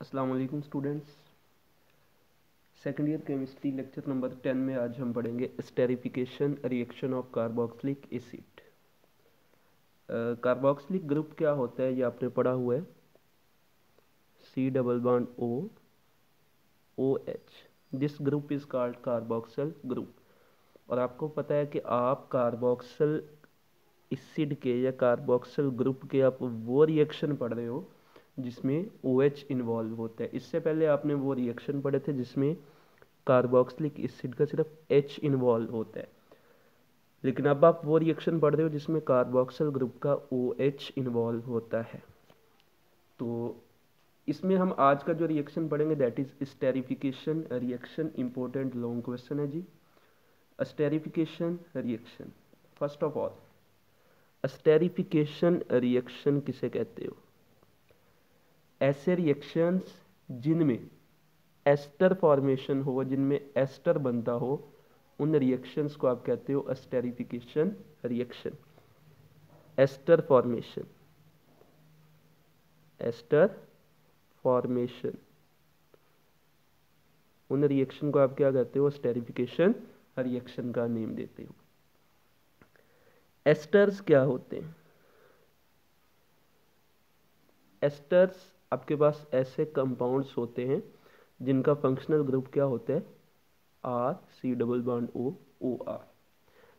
अस्सलाम वालेकुम students. Second year chemistry lecture number 10 में आज हम पढ़ेंगे esterification reaction of carboxylic acid. Carboxylic group क्या होता है ये आपने पढ़ा हुआ है, C double bond O OH। This group is called carboxyl group. और आपको पता है कि आप कार्बोक्सिल एसिड के या कार्बोक्सिल ग्रुप के आप वो रिएक्शन पढ़ रहे हो जिसमें OH इन्वॉल्व होता है। इससे पहले आपने वो रिएक्शन पढ़े थे जिसमें कार्बोक्सिलिक एसिड का सिर्फ H इन्वॉल्व होता है, लेकिन अब आप वो रिएक्शन पढ़ रहे हो जिसमें कार्बोक्सिल ग्रुप का OH इन्वॉल्व होता है। तो इसमें हम आज का जो रिएक्शन पढ़ेंगे that is esterification reaction. Important long question है जी। Esterification reaction, first of all esterification reaction किसे कहते हो? ऐसे रिएक्शंस जिनमें एस्टर फॉर्मेशन हो, जिनमें एस्टर बनता हो, उन रिएक्शंस को आप कहते हो esterification reaction. Ester formation, ester formation, उन रिएक्शन को आप क्या कहते हो? स्टेरिफिकेशन रिएक्शन का नेम देते हो। एस्टर्स क्या होते हैं? एस्टर्स आपके पास ऐसे कंपाउंड्स होते हैं जिनका फंक्शनल ग्रुप क्या होता है? R C double bond O O R।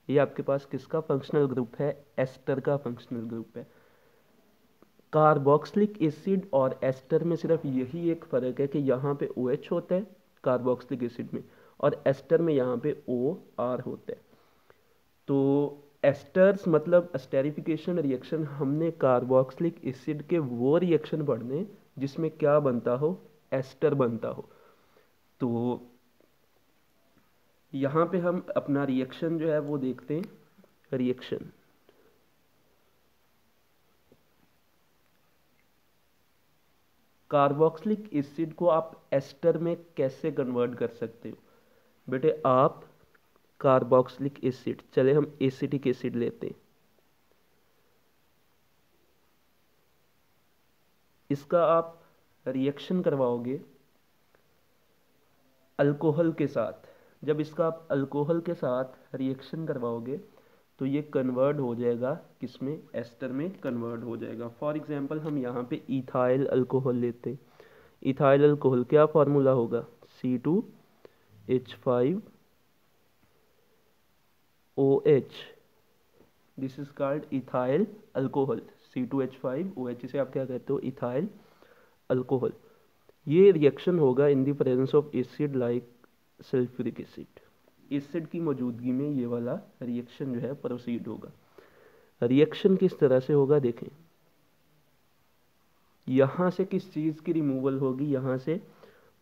ये आपके पास किसका फंक्शनल ग्रुप है? एस्टर का फंक्शनल ग्रुप है। कार्बोक्सिलिक एसिड और एस्टर में सिर्फ यही एक फ़र्क है कि यहाँ पे OH होता है कार्बोक्सिलिक एसिड में, और एस्टर में यहाँ पे OR होता है। तो एस्टर्स मतलब स्टेरिफिकेशन रिएक्शन, हमने कार्बोक्सिलिक एसिड के वो रिएक्शन पढ़ने जिसमें क्या बनता हो? एस्टर बनता हो। तो यहाँ पे हम अपना रिएक्शन जो है वो देखते हैं। रिएक्शन कार्बोक्सिलिक एसिड को आप एस्टर में कैसे कन्वर्ट कर सकते हो? बेटे आप कार्बोक्सिलिक एसिड, चले हम एसिटिक एसिड लेते हैं, इसका आप रिएक्शन करवाओगे अल्कोहल के साथ। जब इसका आप अल्कोहल के साथ रिएक्शन करवाओगे तो ये कन्वर्ट हो जाएगा किसमें? एस्टर में कन्वर्ट हो जाएगा। फॉर एग्जांपल हम यहाँ पे इथाइल अल्कोहल लेते हैं। इथाइल अल्कोहल क्या फार्मूला होगा? C2H5OH। This is called ethyl alcohol. C2H5OH, इसे आप क्या कहते हो? Ethyl alcohol. ये रिएक्शन होगा in the presence of acid like sulphuric acid. Acid की मौजूदगी में ये वाला रिएक्शन जो है प्रोसीड होगा। रिएक्शन किस तरह से होगा देखें। यहाँ से किस चीज़ की रिमूवल होगी? यहाँ से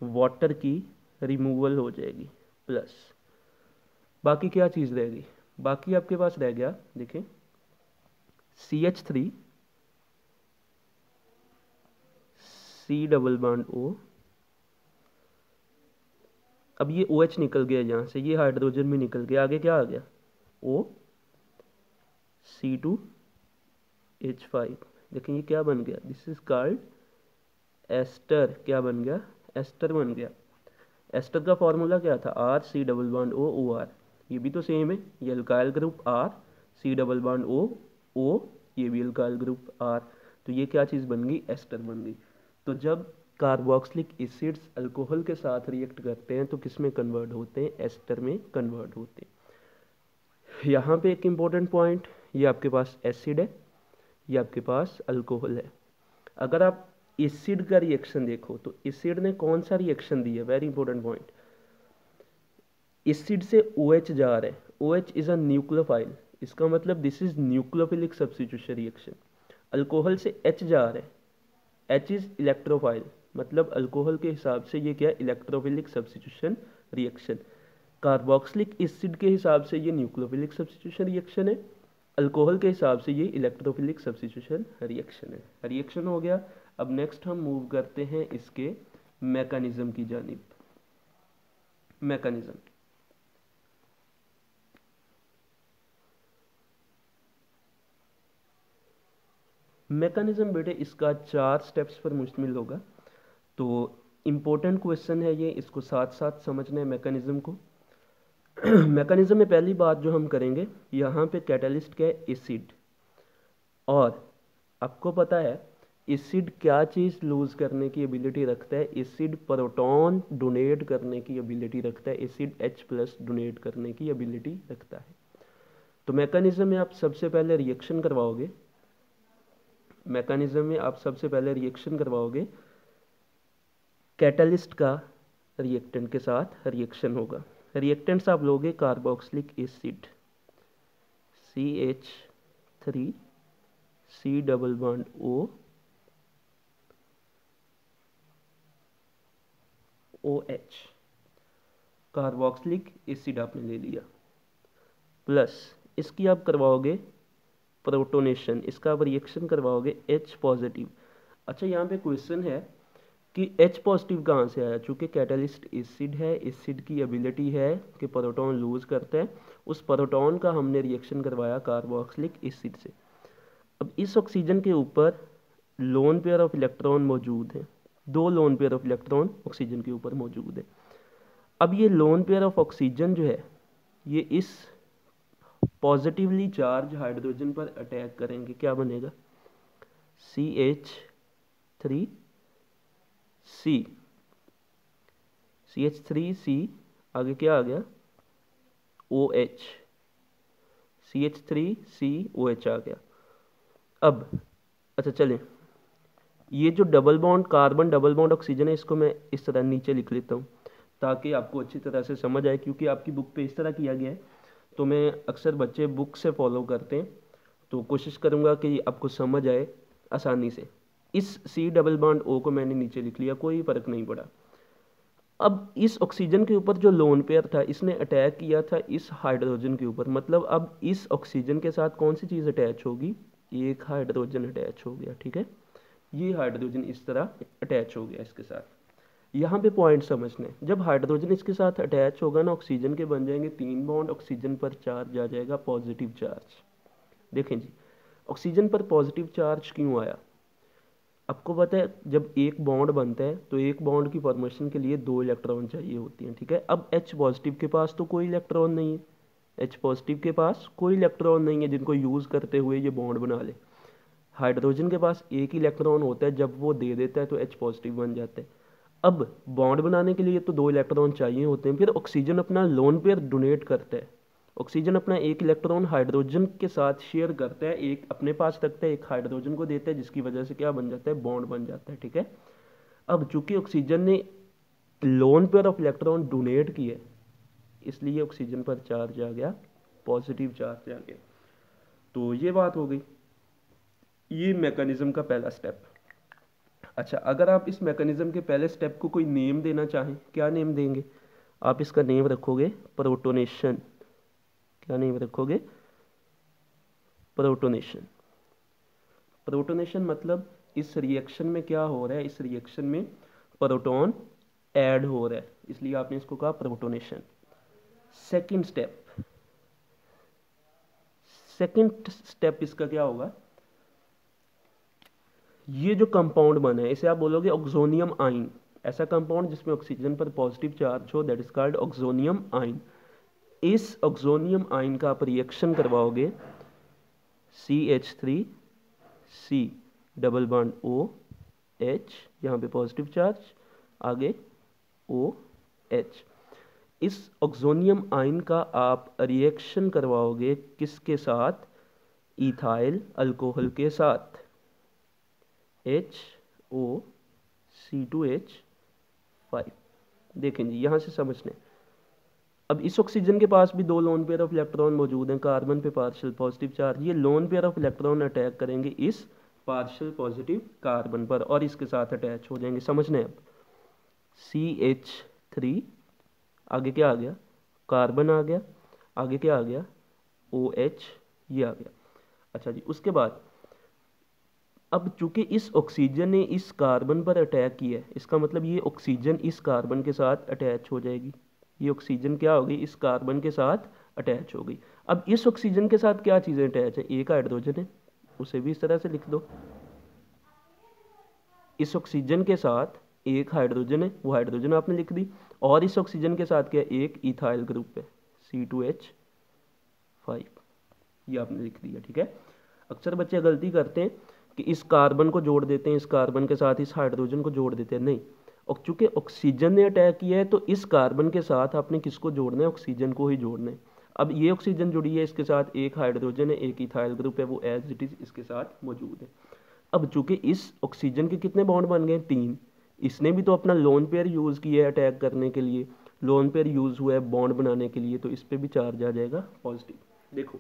वाटर की रिमूवल हो जाएगी, प्लस बाकी क्या चीज़ रहेगी? बाकी आपके पास रह गया, देखें, CH3 C double bond O। अब ये OH निकल गया यहाँ से, ये हाइड्रोजन भी निकल गया, आगे क्या आ गया? O C2H5। देखें ये क्या बन गया? This is called ester. क्या बन गया? एस्टर बन गया। एस्टर का फॉर्मूला क्या था? R C double bond O O R। ये भी तो सेम है, ये alkyl group R C double bond O O, ये भी अल्काइल ग्रुप R। तो ये क्या चीज़ बन गई? एस्टर बन गई। तो जब कार्बोक्सिलिक एसिड्स अल्कोहल के साथ रिएक्ट करते हैं तो किस में कन्वर्ट होते हैं? एस्टर में कन्वर्ट होते हैं। यहाँ पे एक इम्पोर्टेंट पॉइंट, ये आपके पास एसिड है, ये आपके पास अल्कोहल है। अगर आप एसिड का रिएक्शन देखो तो एसिड ने कौन सा रिएक्शन दिया? Very important point. एसिड से OH जा रहा है, OH इज अ न्यूक्लियोफाइल, इसका मतलब this is nucleophilic substitution reaction. Alcohol से H जा रहा है, H इज इलेक्ट्रोफाइल, मतलब अल्कोहल के हिसाब से ये क्या? Electrophilic substitution reaction. Carboxylic acid के हिसाब से ये न्यूक्लियोफिलिक सब्स्टिट्यूशन रिएक्शन है, अल्कोहल के हिसाब से ये इलेक्ट्रोफिलिक सब्स्टिट्यूशन रिएक्शन है। रिएक्शन हो गया। अब नेक्स्ट हम मूव करते हैं इसके मैकेनिज्म की जानिब। मैकेनिज्म, मैकेनिज्म बेटे इसका 4 स्टेप्स पर मुश्तमिल होगा। तो इम्पोर्टेंट क्वेश्चन है ये, इसको साथ साथ समझना है मैकेनिज्म को। मैकेनिज्म में पहली बात जो हम करेंगे, यहाँ पे कैटलिस्ट क्या है, एसिड। और आपको पता है एसिड क्या चीज़ लूज करने की एबिलिटी रखता है, एसिड प्रोटॉन डोनेट करने की एबिलिटी रखता है, एसिड H+ डोनेट करने की एबिलिटी रखता है। तो मैकेनिज्म में आप सबसे पहले रिएक्शन करवाओगे, मैकेनिज्म में आप सबसे पहले रिएक्शन करवाओगे, कैटलिस्ट का रिएक्टेंट के साथ रिएक्शन होगा। रिएक्टेंट्स आप लोगे carboxylic acid CH3 C double bond O OH, carboxylic acid आपने ले लिया, प्लस इसकी आप करवाओगे प्रोटोनेशन, इसका आप रिएक्शन करवाओगे H+। अच्छा यहाँ पे क्वेश्चन है कि H+ कहाँ से आया, चूँकि कैटलिस्ट एसिड है, एसिड की एबिलिटी है कि प्रोटॉन लूज करते हैं, उस प्रोटॉन का हमने रिएक्शन करवाया कार्बोक्सिलिक एसिड से। अब इस ऑक्सीजन के ऊपर लोन पेयर ऑफ इलेक्ट्रॉन मौजूद है, 2 lone pair of electron oxygen के ऊपर मौजूद है। अब ये लोन पेयर ऑफ ऑक्सीजन जो है ये इस पॉजिटिवली चार्ज हाइड्रोजन पर अटैक करेंगे, क्या बनेगा CH3C, आगे क्या आ गया OH, CH3COH आ गया। अब अच्छा चलें, ये जो double bond carbon double bond oxygen है, इसको मैं इस तरह नीचे लिख लेता हूँ ताकि आपको अच्छी तरह से समझ आए, क्योंकि आपकी बुक पे इस तरह किया गया है। तो मैं अक्सर बच्चे बुक से फॉलो करते हैं, तो कोशिश करूँगा कि आपको समझ आए आसानी से। इस C डबल बॉन्ड O को मैंने नीचे लिख लिया, कोई फ़र्क नहीं पड़ा। अब इस ऑक्सीजन के ऊपर जो लोन पेयर था, इसने अटैक किया था इस हाइड्रोजन के ऊपर, मतलब अब इस ऑक्सीजन के साथ कौन सी चीज़ अटैच होगी, एक हाइड्रोजन अटैच हो गया, ठीक है। ये हाइड्रोजन इस तरह अटैच हो गया इसके साथ। यहाँ पे पॉइंट समझने, जब हाइड्रोजन इसके साथ अटैच होगा ना, ऑक्सीजन के बन जाएंगे 3 बॉन्ड, ऑक्सीजन पर चार्ज आ जाएगा पॉजिटिव चार्ज। देखें जी, ऑक्सीजन पर पॉजिटिव चार्ज क्यों आया, आपको पता है जब एक बॉन्ड बनता है तो एक बॉन्ड की फॉर्मेशन के लिए 2 इलेक्ट्रॉन चाहिए होती हैं, ठीक है। अब H+ के पास तो कोई इलेक्ट्रॉन नहीं है, H+ के पास कोई इलेक्ट्रॉन नहीं है जिनको यूज़ करते हुए ये बॉन्ड बना ले। हाइड्रोजन के पास एक इलेक्ट्रॉन होता है, जब वो दे देता है तो H+ बन जाता है। अब बॉन्ड बनाने के लिए तो 2 इलेक्ट्रॉन चाहिए होते हैं, फिर ऑक्सीजन अपना लोन पेयर डोनेट करता है, ऑक्सीजन अपना एक इलेक्ट्रॉन हाइड्रोजन के साथ शेयर करता है, एक अपने पास रखता है, एक हाइड्रोजन को देता है, जिसकी वजह से क्या बन जाता है, बॉन्ड बन जाता है, ठीक है। अब चूंकि ऑक्सीजन ने lone pair of electron donate किया, इसलिए ऑक्सीजन पर चार्ज आ गया, पॉजिटिव चार्ज आ गया। तो ये बात हो गई, ये मैकेनिज्म का पहला स्टेप। अच्छा, अगर आप इस मैकेनिज्म के पहले स्टेप को कोई नेम देना चाहें, क्या नेम देंगे आप, इसका नेम रखोगे प्रोटोनेशन। क्या नेम रखोगे, प्रोटोनेशन। प्रोटोनेशन मतलब इस रिएक्शन में क्या हो रहा है, इस रिएक्शन में प्रोटॉन ऐड हो रहा है, इसलिए आपने इसको कहा प्रोटोनेशन। सेकंड स्टेप इसका क्या होगा, ये जो कंपाउंड बना है इसे आप बोलोगे ऑक्सोनियम आइन। ऐसा कंपाउंड जिसमें ऑक्सीजन पर पॉजिटिव चार्ज हो, दैट इज कॉल्ड ऑक्सोनियम आइन। इस ऑक्सोनियम आइन का आप रिएक्शन करवाओगे CH3C डबल बॉन्ड OH, यहाँ पे पॉजिटिव चार्ज, आगे OH। इस ऑक्सोनियम आइन का आप रिएक्शन करवाओगे किसके साथ, इथाइल अल्कोहल के साथ, HOC2H5। देखें जी, यहाँ से समझने, अब इस ऑक्सीजन के पास भी 2 लोन पेयर ऑफ इलेक्ट्रॉन मौजूद हैं, कार्बन पे पार्शियल पॉजिटिव चार्ज, ये lone pair of electron attack करेंगे इस पार्शियल पॉजिटिव कार्बन पर और इसके साथ अटैच हो जाएंगे। समझने अब CH3, आगे क्या आ गया, कार्बन आ गया, आगे क्या आ गया, OH, ये आ गया। अच्छा जी, उसके बाद अब चूंकि इस ऑक्सीजन ने इस कार्बन पर अटैक किया है, इसका मतलब ये ऑक्सीजन इस कार्बन के साथ अटैच हो जाएगी, ये ऑक्सीजन क्या होगी, इस कार्बन के साथ अटैच हो गई। अब इस ऑक्सीजन के साथ क्या चीज़ें अटैच है, एक हाइड्रोजन है, उसे भी इस तरह से लिख दो। इस ऑक्सीजन के साथ एक हाइड्रोजन है, वो हाइड्रोजन आपने लिख दी, और इस ऑक्सीजन के साथ क्या एक इथाइल ग्रुप है C2H5, ये आपने लिख दिया। ठीक है, अक्सर बच्चे गलती करते हैं कि इस कार्बन को जोड़ देते हैं, इस कार्बन के साथ इस हाइड्रोजन को जोड़ देते हैं, नहीं, और चूंकि ऑक्सीजन ने अटैक किया है तो इस कार्बन के साथ आपने किसको जोड़ना है, ऑक्सीजन को ही जोड़ना है। अब ये ऑक्सीजन जुड़ी है, इसके साथ एक हाइड्रोजन है, एक इथाइल ग्रुप है, वो एज इट इज इसके साथ मौजूद है। अब चूंकि इस ऑक्सीजन के कितने बॉन्ड बन गए, 3, इसने भी तो अपना लोन पेयर यूज़ किया है अटैक करने के लिए, लोन पेयर यूज़ हुआ है बॉन्ड बनाने के लिए, तो इस पर भी चार्ज आ जाएगा पॉजिटिव। देखो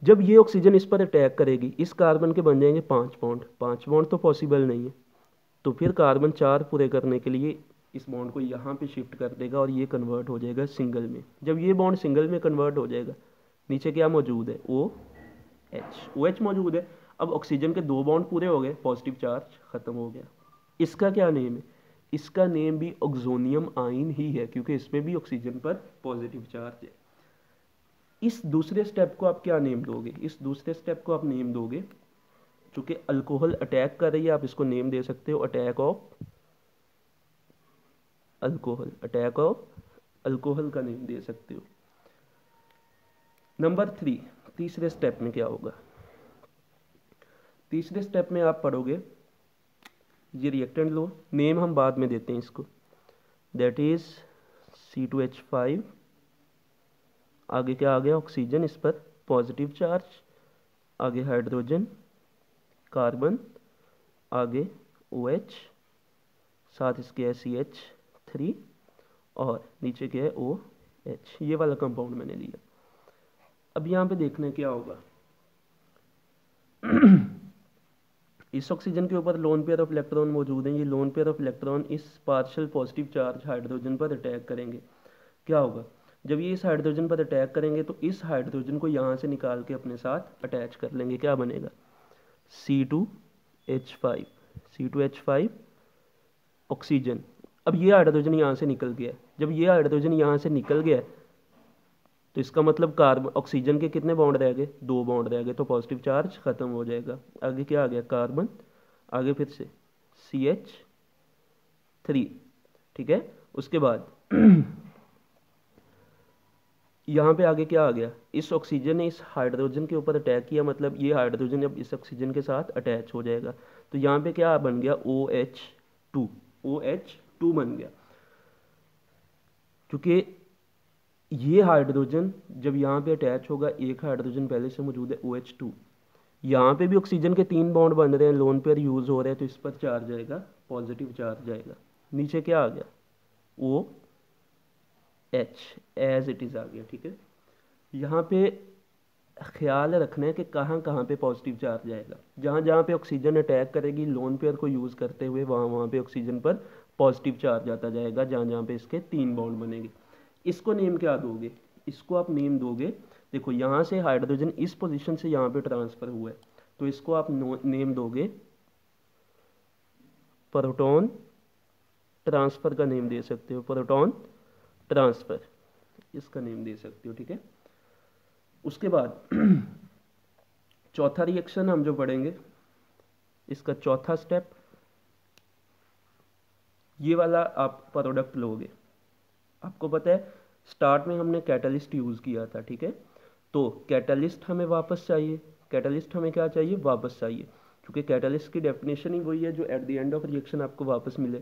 जब ये ऑक्सीजन इस पर अटैक करेगी, इस कार्बन के बन जाएंगे 5 बॉन्ड, 5 बॉन्ड तो पॉसिबल नहीं है, तो फिर कार्बन 4 पूरे करने के लिए इस बॉन्ड को यहाँ पे शिफ्ट कर देगा और ये कन्वर्ट हो जाएगा सिंगल में। जब ये बॉन्ड सिंगल में कन्वर्ट हो जाएगा, नीचे क्या मौजूद है, OH मौजूद है। अब ऑक्सीजन के 2 बॉन्ड पूरे हो गए, पॉजिटिव चार्ज खत्म हो गया। इसका क्या नेम है, इसका नेम भी ऑक्सोनियम आइन ही है, क्योंकि इसमें भी ऑक्सीजन पर पॉजिटिव चार्ज है। इस दूसरे स्टेप को आप क्या नेम दोगे, इस दूसरे स्टेप को आप नेम दोगे, चूंकि अल्कोहल अटैक कर रही है, आप इसको नेम दे सकते हो attack of alcohol, attack of alcohol का नेम दे सकते हो। नंबर 3, तीसरे स्टेप में क्या होगा, तीसरे स्टेप में आप पढ़ोगे, ये रिएक्टेंट लो, नेम हम बाद में देते हैं इसको, दैट इज C2H5, आगे क्या आ गया, ऑक्सीजन, इस पर पॉजिटिव चार्ज, आगे हाइड्रोजन, कार्बन, आगे OH, साथ इसके है CH3, और नीचे क्या है OH, ये वाला कंपाउंड मैंने लिया। अब यहाँ पे देखना क्या होगा इस ऑक्सीजन के ऊपर लोन पेयर ऑफ इलेक्ट्रॉन मौजूद हैं, ये लोन पेयर ऑफ इलेक्ट्रॉन इस पार्शियल पॉजिटिव चार्ज हाइड्रोजन पर अटैक करेंगे। क्या होगा, जब ये इस हाइड्रोजन पर अटैक करेंगे तो इस हाइड्रोजन को यहाँ से निकाल के अपने साथ अटैच कर लेंगे, क्या बनेगा C2H5, C2H5 ऑक्सीजन। अब ये हाइड्रोजन यहाँ से निकल गया, जब ये हाइड्रोजन यहाँ से निकल गया तो इसका मतलब कार्बन ऑक्सीजन के कितने बॉन्ड रह गए, 2 बॉन्ड रह गए, तो पॉजिटिव चार्ज खत्म हो जाएगा। आगे क्या आ गया, कार्बन, आगे फिर से CH3, ठीक है। उसके बाद यहाँ पे आगे क्या आ गया, इस ऑक्सीजन ने इस हाइड्रोजन के ऊपर अटैक किया, मतलब ये हाइड्रोजन अब इस ऑक्सीजन के साथ अटैच हो जाएगा, तो यहाँ पे क्या बन गया, OH2 बन गया। क्योंकि ये हाइड्रोजन जब यहाँ पे अटैच होगा, एक हाइड्रोजन पहले से मौजूद है OH2, यहाँ पे भी ऑक्सीजन के 3 बॉन्ड बन रहे हैं, लोन पेयर यूज हो रहे हैं, तो इस पर चार्ज आएगा, पॉजिटिव चार्ज आएगा। नीचे क्या आ गया, OH एज इट इज आ गया, ठीक है। यहाँ पे ख्याल रखना है कि कहाँ कहाँ पे पॉजिटिव चार्ज आएगा, जहाँ जहाँ पे ऑक्सीजन अटैक करेगी लोन पेयर को यूज़ करते हुए, वहाँ वहाँ पे ऑक्सीजन पर पॉजिटिव चार्ज आता जाएगा, जहाँ जहाँ पे इसके 3 बॉन्ड बनेंगे। इसको नेम क्या दोगे, इसको आप नेम दोगे, देखो यहाँ से हाइड्रोजन इस पोजीशन से यहाँ पे ट्रांसफ़र हुआ है, तो इसको आप नेम दोगे प्रोटॉन ट्रांसफ़र का नेम दे सकते हो, प्रोटॉन ट्रांसफ़र, इसका नेम दे सकते हो, ठीक है। उसके बाद चौथा रिएक्शन हम जो पढ़ेंगे, इसका चौथा स्टेप, ये वाला आप प्रोडक्ट लोगे। आपको पता है स्टार्ट में हमने कैटलिस्ट यूज़ किया था, ठीक है, तो कैटलिस्ट हमें वापस चाहिए, कैटलिस्ट हमें क्या चाहिए, वापस चाहिए, क्योंकि कैटलिस्ट की डेफिनेशन ही वही है जो at the end of reaction आपको वापस मिले।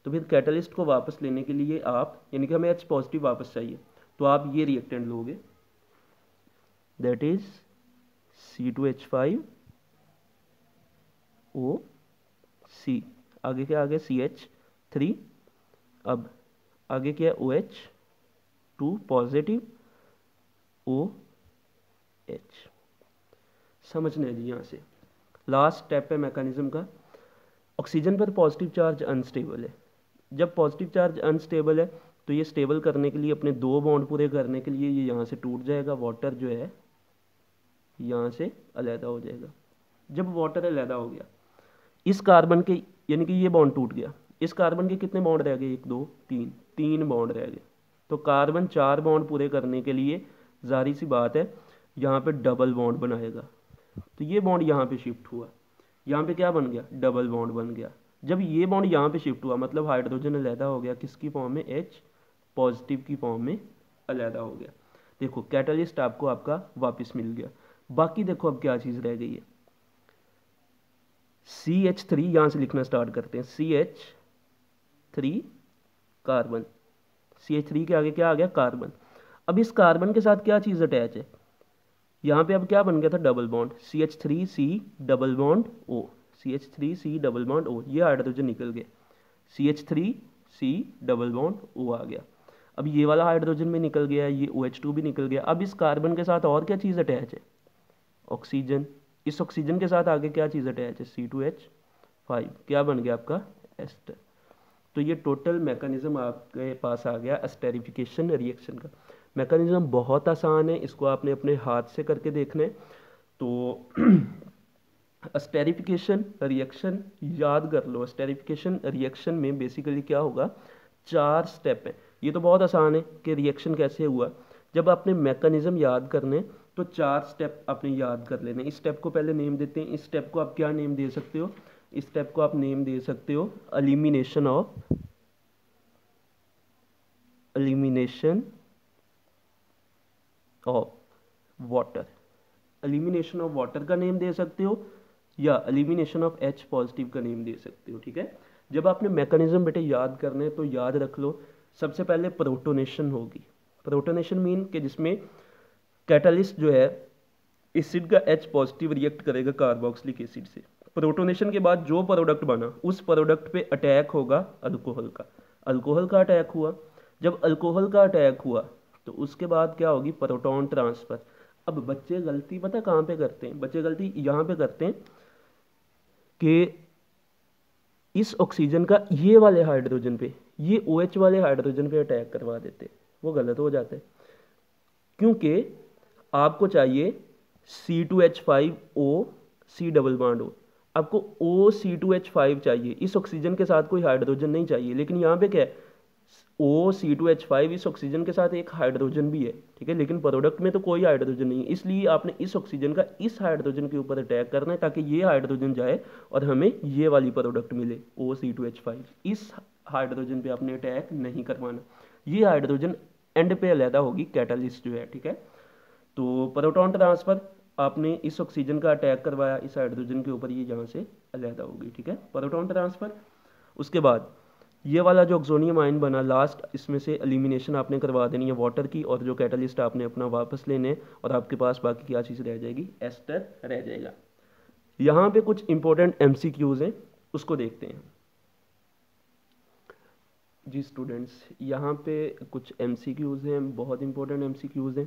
तो फिर कैटलिस्ट को वापस लेने के लिए आप, यानी कि हमें H पॉजिटिव वापस चाहिए, तो आप ये रिएक्टेंट लोगे, दैट इज C2H5OC, आगे क्या आ गया CH3, अब आगे क्या है OH2 पॉजिटिव OH। समझना है जी। यहाँ से लास्ट स्टेप है मैकेनिज्म का, ऑक्सीजन पर पॉजिटिव चार्ज अनस्टेबल है, जब पॉजिटिव चार्ज अनस्टेबल है तो ये स्टेबल करने के लिए, अपने 2 बॉन्ड पूरे करने के लिए ये यहाँ से टूट जाएगा, वाटर जो है यहाँ से अलहदा हो जाएगा। जब वाटर अलहदा हो गया, इस कार्बन के, यानी कि ये बॉन्ड टूट गया, इस कार्बन के कितने बॉन्ड रह गए, 1 2 3 बॉन्ड रह गए, तो कार्बन 4 बॉन्ड पूरे करने के लिए जाहिर सी बात है यहाँ पे डबल बॉन्ड बनाएगा, तो ये बॉन्ड यहाँ पे शिफ्ट हुआ, यहाँ पे क्या बन गया, डबल बॉन्ड बन गया। जब ये बॉन्ड यहाँ पे शिफ्ट हुआ मतलब हाइड्रोजन अलहदा हो गया किसकी फॉर्म में, H पॉजिटिव की फॉर्म में अलहदा हो गया। देखो कैटलिस्ट आपको आपका वापस मिल गया। बाकी देखो अब क्या चीज़ रह गई है, CH3 यहाँ से लिखना स्टार्ट करते हैं, CH3 कार्बन, CH3 के आगे क्या आ गया, कार्बन। अब इस कार्बन के साथ क्या चीज़ अटैच है, यहाँ पे अब क्या बन गया था, double bond, CH3C double bond O, CH3C double bond O, ये हाइड्रोजन निकल गया, CH3C डबल बॉन्ड O आ गया। अब ये वाला हाइड्रोजन भी निकल गया, ये OH2 भी निकल गया। अब इस कार्बन के साथ और क्या चीज़ अटैच है, ऑक्सीजन। इस ऑक्सीजन के साथ आगे क्या चीज़ अटैच है, C2H5, क्या बन गया आपका, एस्टर। तो ये टोटल मैकेनिज्म आपके पास आ गया एस्टेरिफिकेशन रिएक्शन का। मैकेनिज्म बहुत आसान है, इसको आपने अपने हाथ से करके देखना है। तो एस्टेरिफिकेशन रिएक्शन याद कर लो, एस्टेरिफिकेशन रिएक्शन में बेसिकली क्या होगा, 4 स्टेप है। ये तो बहुत आसान है कि रिएक्शन कैसे हुआ। जब आपने मैकेनिज्म याद करने तो 4 स्टेप आपने याद कर लेने। इस स्टेप को पहले नेम देते हैं। इस स्टेप को आप क्या नेम दे सकते हो, इस स्टेप को आप नेम दे सकते हो elimination of water. Elimination of water का नेम दे सकते हो या एलिमिनेशन ऑफ H पॉजिटिव का नेम दे सकते हो, ठीक है। जब आपने मैकेनिज्म बेटे याद करने तो याद रख लो, सबसे पहले प्रोटोनेशन होगी। प्रोटोनेशन मीन कि जिसमें कैटलिस्ट जो है एसिड का H पॉजिटिव रिएक्ट करेगा कार्बोक्सिलिक एसिड से। प्रोटोनेशन के बाद जो प्रोडक्ट बना उस प्रोडक्ट पे अटैक होगा अल्कोहल का। अल्कोहल का अटैक हुआ, जब अल्कोहल का अटैक हुआ तो उसके बाद क्या होगी, प्रोटॉन ट्रांसफर। अब बच्चे गलती पता कहाँ पे करते हैं, बच्चे गलती यहाँ पे करते हैं कि इस ऑक्सीजन का ये वाले हाइड्रोजन पे, ये OH वाले हाइड्रोजन पे अटैक करवा देते, वो गलत हो जाता है। क्योंकि आपको चाहिए C2H5O C double bond O, आपको OC2H5 चाहिए, इस ऑक्सीजन के साथ कोई हाइड्रोजन नहीं चाहिए। लेकिन यहाँ पे क्या है, OC2H5 इस ऑक्सीजन के साथ एक हाइड्रोजन भी है, ठीक है, लेकिन प्रोडक्ट में तो कोई हाइड्रोजन नहीं है। इसलिए आपने इस ऑक्सीजन का इस हाइड्रोजन के ऊपर अटैक करना है ताकि ये हाइड्रोजन जाए और हमें ये वाली प्रोडक्ट मिले OC2H5। इस हाइड्रोजन पे आपने अटैक नहीं करवाना, ये हाइड्रोजन एंड पे अलहदा होगी कैटलिस्ट जो है, ठीक है। तो प्रोटॉन ट्रांसफर आपने इस ऑक्सीजन का अटैक करवाया इस हाइड्रोजन के ऊपर, ये यहाँ से अलहदा होगी, ठीक है, प्रोटॉन ट्रांसफर। उसके बाद ये वाला जो ऑक्सोनियम आयन बना लास्ट, इसमें से एलिमिनेशन आपने करवा देनी है वाटर की, और जो कैटलिस्ट आपने अपना वापस लेने, और आपके पास बाकी क्या चीज़ रह जाएगी, एस्टर रह जाएगा। यहाँ पे कुछ इंपॉर्टेंट MCQs हैं, उसको देखते हैं जी स्टूडेंट्स। यहाँ पे कुछ MCQs हैं, बहुत इंपॉर्टेंट MCQs हैं,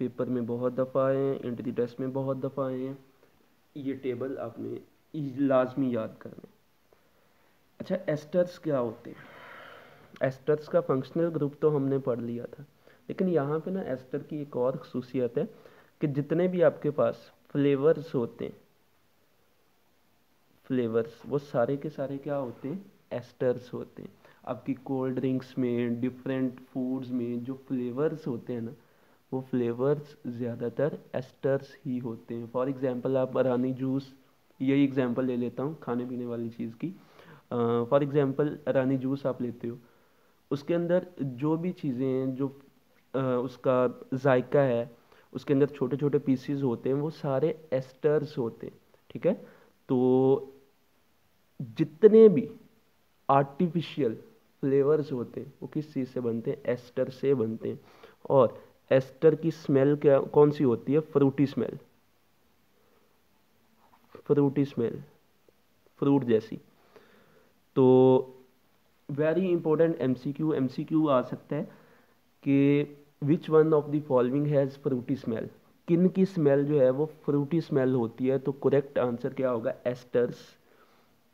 पेपर में बहुत दफ़ा आए हैं, एंट्री टेस्ट में बहुत दफ़ा आए हैं। ये टेबल आपने लाजमी याद करना है। अच्छा, एस्टर्स क्या होते हैं, एस्टर्स का फंक्शनल ग्रुप तो हमने पढ़ लिया था, लेकिन यहाँ पे ना एस्टर की एक और खसूसियत है कि जितने भी आपके पास फ्लेवर्स होते हैं, फ्लेवर्स वो सारे के सारे क्या होते हैं, एस्टर्स होते हैं। आपकी कोल्ड ड्रिंक्स में, डिफरेंट फूड्स में जो फ्लेवर्स होते हैं ना, वो फ्लेवर्स ज़्यादातर एस्टर्स ही होते हैं। फॉर एग्जांपल आप रानी जूस, यही एग्जांपल ले लेता हूँ खाने पीने वाली चीज़ की। फॉर एग्जांपल रानी जूस आप लेते हो, उसके अंदर जो भी चीज़ें हैं, जो उसका जायका है, उसके अंदर छोटे छोटे पीसीज होते हैं, वो सारे एस्टर्स होते हैं, ठीक है। तो जितने भी आर्टिफिशियल फ्लेवर्स होते हैं वो किस चीज़ से बनते हैं, एस्टर से बनते हैं। और एस्टर की स्मेल क्या कौन सी होती है, Frooti smell, Frooti smell, fruit जैसी। तो वेरी इंपॉर्टेंट MCQ आ सकता है कि which one of the following has Frooti smell, किन की स्मेल जो है वो फ्रूटी स्मेल होती है। तो करेक्ट आंसर क्या होगा, एस्टर्स।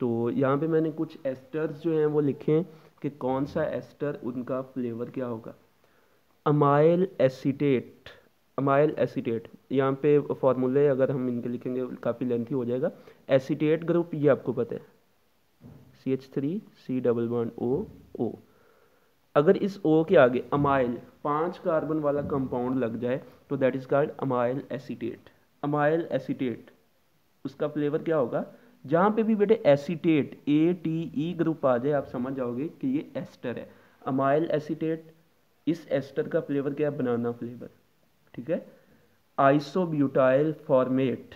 तो यहाँ पे मैंने कुछ एस्टर्स जो हैं वो लिखे हैं कि कौन सा एस्टर उनका फ्लेवर क्या होगा। अमाइल एसीटेट, अमाइल एसीटेट, यहाँ पे फॉर्मूले अगर हम इनके लिखेंगे काफ़ी लेंथी हो जाएगा। एसीटेट ग्रुप ये आपको पता है, CH3C डबल बॉन्ड O। अगर इस O के आगे अमाइल 5 कार्बन वाला कंपाउंड लग जाए तो that is called amyl acetate. Amyl acetate उसका फ्लेवर क्या होगा, जहाँ पे भी बेटे एसीटेट ATE ग्रुप आ जाए आप समझ जाओगे कि ये एस्टर है। अमाइल एसीटेट, इस एस्टर का फ्लेवर क्या है, बनाना फ्लेवर, ठीक है। Isobutyl format,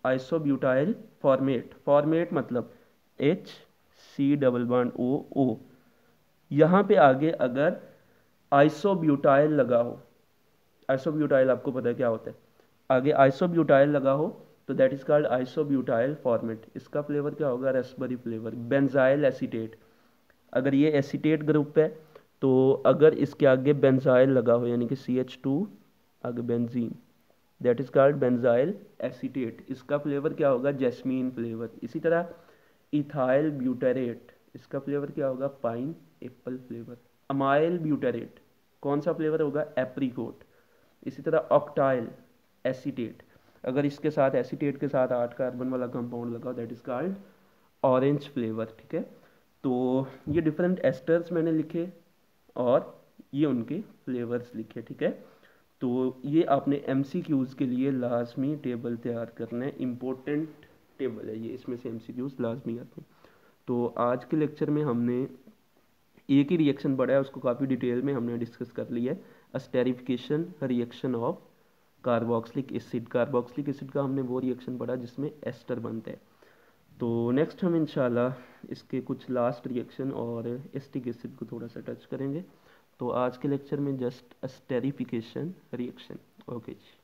isobutyl format, format मतलब HC डबल बॉन्ड OO, यहाँ पे आगे अगर आइसोब्यूटाइल लगा हो, आइसोब्यूटाइल आपको पता है क्या होता है, आगे आइसोब्यूटाइल लगा हो तो that is called isobutyl format. इसका फ्लेवर क्या होगा, रसबेरी फ्लेवर। बेंजाइल एसीटेट, अगर ये एसीटेट ग्रुप है तो अगर इसके आगे बेंजाइल लगा हो यानी कि CH2 आगे benzene, that is called benzyl acetate. इसका फ्लेवर क्या होगा, जैस्मीन फ्लेवर। इसी तरह इथाइल ब्यूटेरेट, इसका फ्लेवर क्या होगा, पाइन एप्पल फ्लेवर। अमाइल ब्यूटेरेट, कौन सा फ्लेवर होगा, एप्रीकोट। इसी तरह ऑक्टाइल एसीटेट, अगर इसके साथ एसीटेट के साथ 8 कार्बन वाला कंपाउंड लगा that is called orange flavour, ठीक है। तो ये डिफरेंट एस्टर्स मैंने लिखे और ये उनके फ्लेवर्स लिखे, ठीक है। तो ये आपने MCQs के लिए लाजमी टेबल तैयार करना है, इम्पोर्टेंट टेबल है ये, इसमें से MCQs लाजमी आते हैं। तो आज के लेक्चर में हमने एक ही रिएक्शन पढ़ा है, उसको काफ़ी डिटेल में हमने डिस्कस कर लिया है, esterification reaction of carboxylic acid. Carboxylic acid का हमने वो रिएक्शन पढ़ा जिसमें एस्टर बनता है। तो नेक्स्ट हम इंशाल्लाह इसके कुछ लास्ट रिएक्शन और एसिटिक एसिड को थोड़ा सा टच करेंगे। तो आज के लेक्चर में जस्ट अस्टेरिफिकेशन रिएक्शन, ओके जी।